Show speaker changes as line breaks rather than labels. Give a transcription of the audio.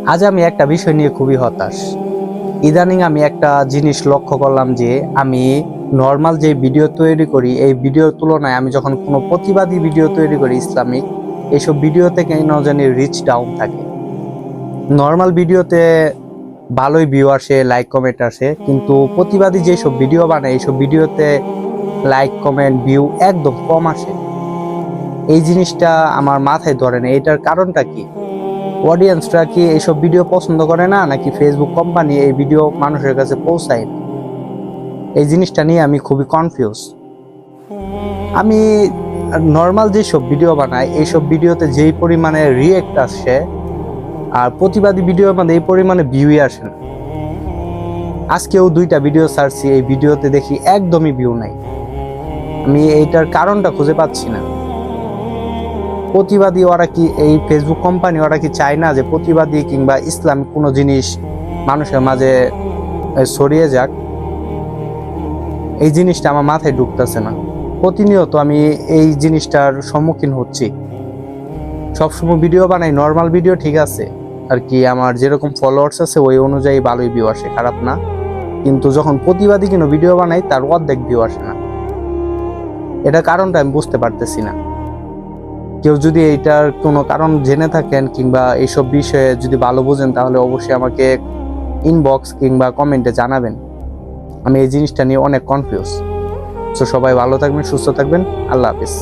আজ আমি একটা বিষয় নিয়ে খুবই হতাশ। ইদানিং আমি একটা জিনিস লক্ষ্য করলাম যে আমি নর্মাল যে ভিডিও তৈরি করি এই ভিডিওর তুলনায় আমি যখন কোনো প্রতিবাদী ভিডিও তৈরি করি ইসলামিক, এইসব ভিডিওতে কেন জানি রিচ ডাউন থাকে। নর্মাল ভিডিওতে ভালোই ভিউ আসে, লাইক কমেন্ট আসে, কিন্তু প্রতিবাদী যেসব ভিডিও বানায় এইসব ভিডিওতে লাইক কমেন্ট ভিউ একদম কম আসে। এই জিনিসটা আমার মাথায় ধরে না, এটার কারণটা কি? অডিয়েন্সরা কি এইসব ভিডিও পছন্দ করে না, নাকি ফেসবুক কোম্পানি এই ভিডিও মানুষের কাছে পৌঁছায় না? এই জিনিসটা নিয়ে আমি খুবই কনফিউজ। আমি নর্মাল যেসব ভিডিও বানাই এইসব ভিডিওতে যেই পরিমাণে রিয়েক্ট আসে আর প্রতিবাদী ভিডিওর মধ্যে এই পরিমাণে ভিউই আসে না। আজকেও 2টা ভিডিও ছাড়ছি, এই ভিডিওতে দেখি একদমই ভিউ নাই। আমি এইটার কারণটা খুঁজে পাচ্ছি না। প্রতিবাদী ওরা কি, এই ফেসবুক কোম্পানি ওরা কি চায় না যে প্রতিবাদী কিংবা ইসলামিক কোনো জিনিস মানুষের মাঝে ছড়িয়ে যাক? এই জিনিসটা আমার মাথায় ঢুকতেছে না। প্রতিনিয়ত আমি এই জিনিসটার সম্মুখীন হচ্ছি। সবসময় ভিডিও বানাই, নর্মাল ভিডিও ঠিক আছে আর কি, আমার যেরকম ফলোয়ার্স আছে ওই অনুযায়ী ভালোই ভিউ আসে, খারাপ না। কিন্তু যখন প্রতিবাদী কোনো ভিডিও বানাই তার অর্ধেক ভিউ আসে না। এটা কারণটা আমি বুঝতে পারতেছি না। কেউ যদি এইটার কোনো কারণ জেনে থাকেন কিংবা এইসব বিষয়ে যদি ভালো বোঝেন তাহলে অবশ্যই আমাকে ইনবক্স কিংবা কমেন্টে জানাবেন। আমি এই জিনিসটা নিয়ে অনেক কনফিউজ। তো সবাই ভালো থাকবেন, সুস্থ থাকবেন। আল্লাহ হাফিজ।